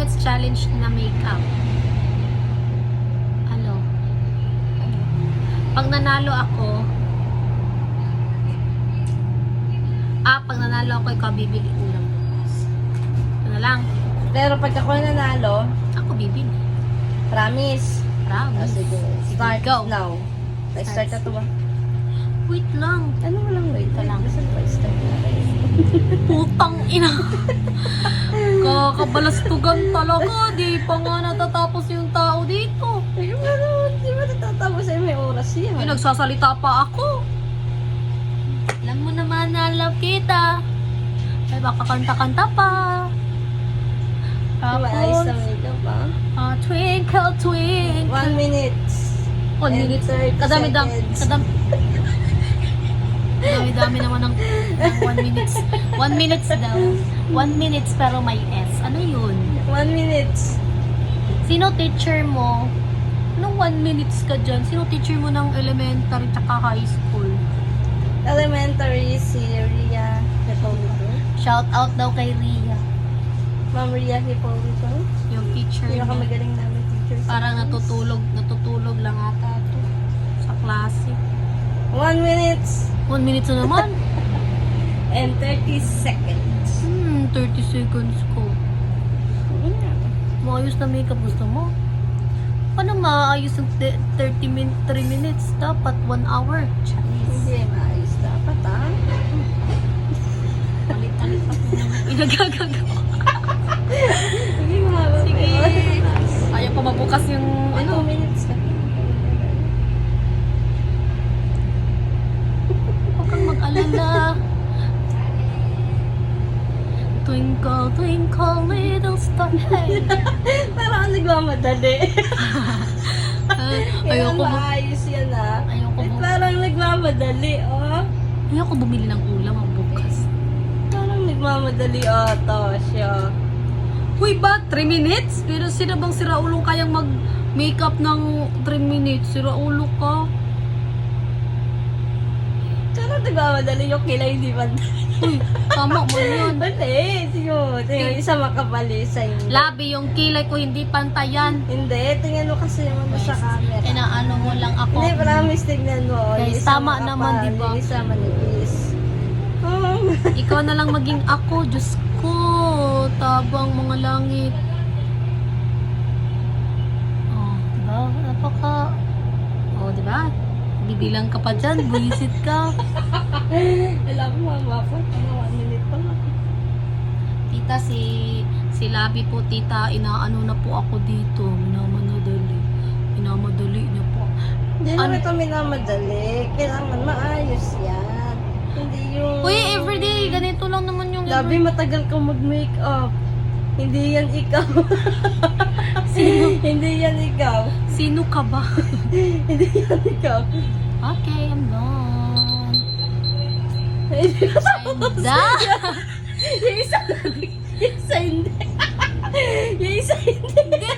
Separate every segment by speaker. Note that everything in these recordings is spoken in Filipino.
Speaker 1: minutes challenge na makeup. Ano? Pag nanalo ako, pag nanalo ako, ikaw bibili ulam. Ito na lang.
Speaker 2: Pero pag ako nanalo,
Speaker 1: Ako bibili.
Speaker 2: promise.
Speaker 1: Promise.
Speaker 2: Sige, start
Speaker 1: go.
Speaker 2: now. Start na to ba?
Speaker 1: Wait lang.
Speaker 2: Ano mo lang, wait
Speaker 1: lang.
Speaker 2: Basta start na.
Speaker 1: Putang ina. Kakabalastugan talaga. Di pa nga natatapos yung tao dito.
Speaker 2: Ayun ano, di ba natatapos ay may oras yan?
Speaker 1: Ay, nagsasalita pa ako. Alam mo naman na love kita. Ay, baka kanta-kanta pa.
Speaker 2: Maayos na
Speaker 1: Tapos,
Speaker 2: makeup ha?
Speaker 1: twinkle, twinkle.
Speaker 2: 1 minute.
Speaker 1: 1 minute.
Speaker 2: 30
Speaker 1: Kadami-dami.
Speaker 2: seconds.
Speaker 1: Dami-dami naman ng 1 minutes. 1 minutes daw. 1 minutes pero may S. Ano yun?
Speaker 2: 1 minute.
Speaker 1: Sino teacher mo? Anong 1 minutes ka dyan? Sino teacher mo ng elementary tsaka high school?
Speaker 2: Elementary si Ria Hipolito.
Speaker 1: Shout out daw kay Ria.
Speaker 2: Ma'am Ria Hipolito.
Speaker 1: Yung teacher niya.
Speaker 2: Pinakamagaling namin teacher.
Speaker 1: Parang natutulog lang ata to sa klase.
Speaker 2: 1 minute
Speaker 1: 1 minute na naman.
Speaker 2: and 30 seconds.
Speaker 1: 30 seconds ko. Maayos na makeup gusto mo? Paano maayos yung 3 minutes? Dapat 1 hour.
Speaker 2: Hindi, maayos dapat ha.
Speaker 1: Palit-palit pa po. Inagagagawa.
Speaker 2: Sige, mahaba pa
Speaker 1: Sige.
Speaker 2: yun.
Speaker 1: Ayaw pa mabukas yung
Speaker 2: Ay, 2 minutes ka.
Speaker 1: Huwag kang mag-alala. Twinkle, twinkle, little star. Hey.
Speaker 2: Parang nagmamadali.
Speaker 1: Ayoko
Speaker 2: Kailan
Speaker 1: mo.
Speaker 2: maayos yan ha.
Speaker 1: Ayoko
Speaker 2: Ay,
Speaker 1: mo.
Speaker 2: parang nagmamadali oh.
Speaker 1: Ayoko bumili ng ulam ang bukas.
Speaker 2: Parang nagmamadali ata siya.
Speaker 1: Huy ba? 3 minutes? Pero sino bang siraulong kayang mag-makeup ng 3 minutes? Siraulo ka?
Speaker 2: Parang nagmamadali yung kilay, di ba?
Speaker 1: Uy, tama mo yun.
Speaker 2: Bali, siyo. Tingnan, isa makapali sa inyo.
Speaker 1: Labi, yung kilay ko hindi pantayan.
Speaker 2: Hindi, tingnan mo kasi yung ano sa camera.
Speaker 1: Inaano mo lang ako.
Speaker 2: Hindi, promise, tignan mo.
Speaker 1: Guys,
Speaker 2: Yung isa
Speaker 1: tama
Speaker 2: makapal,
Speaker 1: naman, di ba?
Speaker 2: Yung isa manipis. Oh.
Speaker 1: Ikaw na lang maging ako. Diyos ko. Tabang mga langit. Oh, diba? Napaka... Oh, diba? Bibilang ka pa dyan. Buisit ka.
Speaker 2: Alam mo, mama po. 1 minute pa lang.
Speaker 1: Tita, si Labi po, tita, inaano na po ako dito. Minamadali niya po.
Speaker 2: Hindi
Speaker 1: Ano?
Speaker 2: naman ito minamadali. Kailangan maayos yan. Hindi yung...
Speaker 1: Uy, everyday, ganito lang naman yung...
Speaker 2: Labi, matagal kang mag-makeup. Hindi yan ikaw.
Speaker 1: Sino?
Speaker 2: Hindi yan ikaw.
Speaker 1: Sino ka ba?
Speaker 2: Hindi yan ikaw.
Speaker 1: Okay, I'm done. I'm done.
Speaker 2: Yung isa yung isa hindi. Yung isa hindi.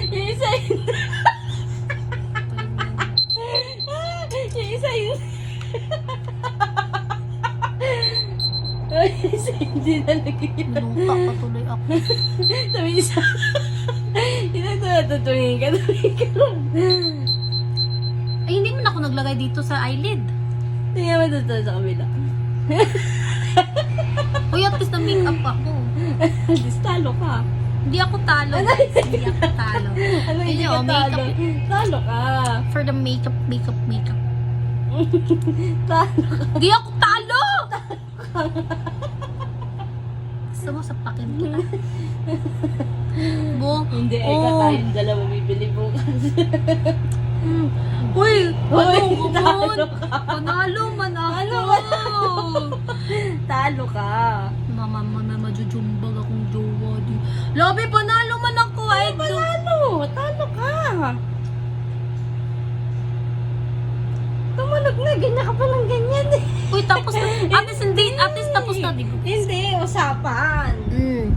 Speaker 2: Yung isa hindi. Yung isa hindi. Yung isa hindi na nagiging.
Speaker 1: Nalungka patuloy ako.
Speaker 2: Sabi isa. Hindi ito natutungin ka.
Speaker 1: Ay, hindi mo na ako naglagay dito sa eyelid.
Speaker 2: Tingnan mo dito sa kabila.
Speaker 1: Uy, at least na-makeup ako.
Speaker 2: Talo ka.
Speaker 1: Hindi ako talo. Guys. Hindi ako talo.
Speaker 2: Ano hindi
Speaker 1: Ayun,
Speaker 2: ka
Speaker 1: oh,
Speaker 2: talo?
Speaker 1: makeup.
Speaker 2: Talo ka.
Speaker 1: For the makeup.
Speaker 2: Talo ka.
Speaker 1: Hindi ako talo! Gusto mo sapakin kita? Bo,
Speaker 2: Hindi,
Speaker 1: oh.
Speaker 2: ikaw tayong dalawa bibili bukas.
Speaker 1: Uy,
Speaker 2: Uy,
Speaker 1: ano
Speaker 2: talo
Speaker 1: ka?
Speaker 2: ka.
Speaker 1: Panalo man ako.
Speaker 2: Ano ba? Talo ka.
Speaker 1: Mama, majujumbag akong jowa. Labi, panalo man ako. Ay,
Speaker 2: Panalo. Talo ka. Tumunog na. Ganyan ka pa ng ganyan eh.
Speaker 1: Uy, tapos na. At least tapos na, di ba?
Speaker 2: Hindi, usapan.
Speaker 1: Mm.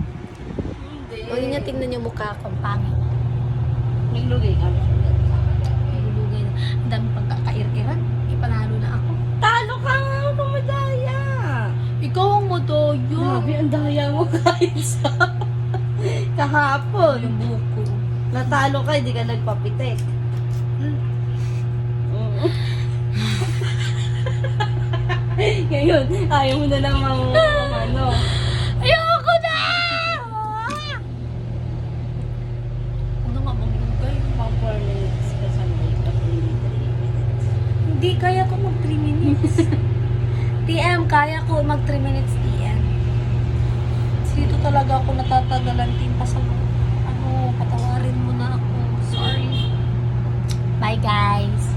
Speaker 2: Hindi.
Speaker 1: Huwag niya tingnan yung mukha ko. Ang pangit.
Speaker 2: Naglugay ka.
Speaker 1: Nilulugay na. Ang dami pagkakair-iran. Ipanalo na ako.
Speaker 2: Talo ka nga. Huwag kang madaya.
Speaker 1: Ikaw ang madaya.
Speaker 2: Grabe, ang daya mo kahit sa... Kahapon.
Speaker 1: Yung buko.
Speaker 2: Natalo ka, hindi ka nagpapitik. Ngayon, ayaw mo na namang ano.
Speaker 1: Ayoko na! Ano nga bang lugay?
Speaker 2: Pang 4 minutes ka sa makeup, hindi 3 minutes.
Speaker 1: Hindi kaya ko mag 3 minutes. TM, kaya ko mag 3 minutes TM. Dito talaga ako natatagalan team pa sa patawarin mo na ako. Sorry. Bye guys.